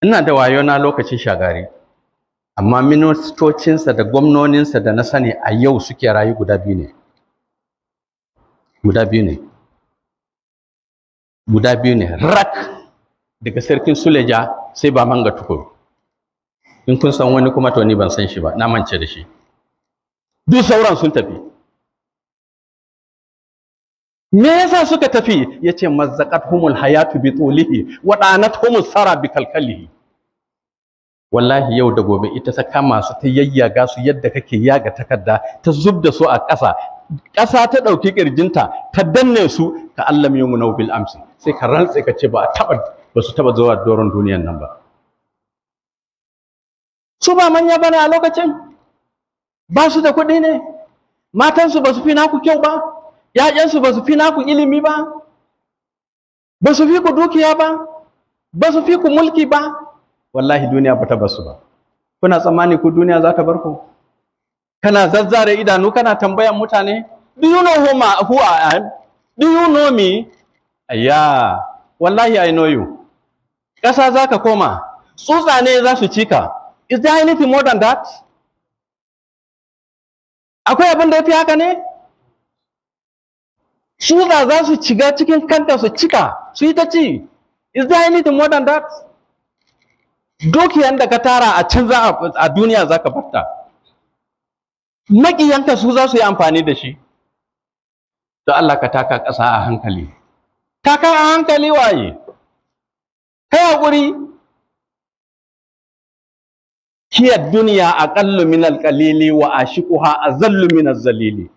ina da wayo na lokacin Shagari, amma ministocinsa da gwamnoninsa da na sani a yau suke rayu guda biyu ne. Guda biyu ne rak, daga sarkin Suleja sai ba manga Tukuru. In kun san wani kuma to ni ban san shi ba, na mance da shi. Duk sauran sun tafi. Me yasa suka tafi? Yace mazzaqathumul hayatu bi tulihi wa danathumus sara bi kalkalihi. Wallahi yau da gobe ita ta kama su ta yayyaga su yadda kake yaga takarda, ta zubda su a ƙasa. Ƙasa ta ɗauki ƙirjinta ta danne su ka allam yawmu bil amsi. Sai ka rantse ka ce ba su taba zuwa doron duniyan nan ba. Su ba manya bane a lokacin? Ba su da kuɗi ne? Matansu ba su fi naku kyau ba? ‘Ya'yansu ba su fi naku ilimi ba? Ba su fi ku dukiya ba? Ba su fi ku mulki ba? Wallahi duniya ba ta bar su ba. Kuna tsammani ku duniya za ta bar ku? Kana zazzare idanu kana tambayan mutane, do you know who I am? Do you know me? Ayya, wallahi I know you. Ƙasa za ka koma, tsutsa ne za su cika. Is there anything more than that? Akwai abin da ya fi haka ne? Tsutsa za su shiga cikin kanta su cika, su yi ta ci. Is there anything more than that? Dukiyan da ka tara a can a duniya za ka barta. Maƙiyanka su za su yi amfani da shi. To Allah ka taka ƙasa a hankali. Taka a hankali waye? Kai haƙuri. Hiya duniya aqallu min al-qalili wa ashiquha azallu min az-zalili.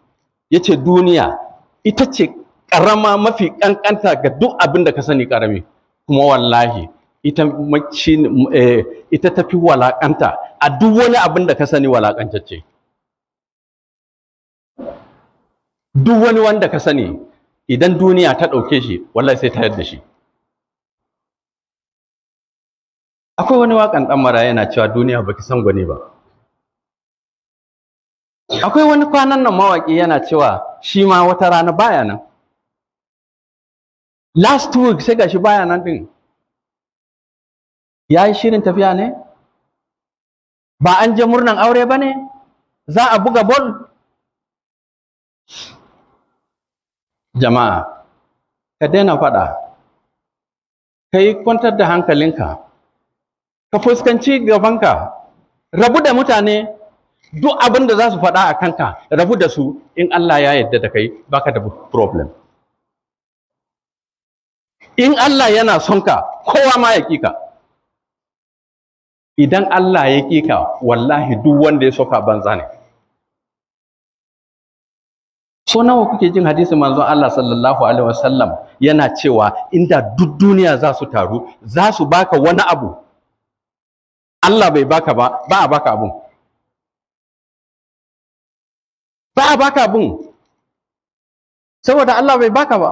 Yace duniya ita ce karama mafi kankanta ga duk abin da ka sani karami. Kuma wallahi ita tafi walakanta a duk wani abin da ka sani walakantacce. Duk wani wanda ka sani idan duniya ta ɗauke shi wallahi sai ta yarda shi. Akwai wani waƙan ɗan mara yana cewa duniya baki san gwani ba. Akwai wani kwanan nan mawaƙi yana cewa shi ma wata rana baya nan. Last week sai gashi baya nan ɗin. Ya yi shirin tafiya ne? Ba an je murnan aure ba ne? Za a buga bol? Jama'a, ka daina faɗa. Ka yi kwantar da hankalinka. Ka fuskanci gabanka. Rabu da mutane. Duk abin da za su faɗa a kanka, rabu da su. In Allah ya yarda da kai, baka da problem. In Allah yana son ka, kowa ma ya ƙi ka. Idan Allah ya ƙi ka, wallahi duk wanda ya soka banza ne. So nawa kuke jin hadisin manzon Allah sallallahu alaihi wasallam yana cewa inda duk duniya za su taru, za su baka wani abu. Allah bai baka ba, ba a baka abun. Ba a baka abun. Saboda Allah bai baka ba.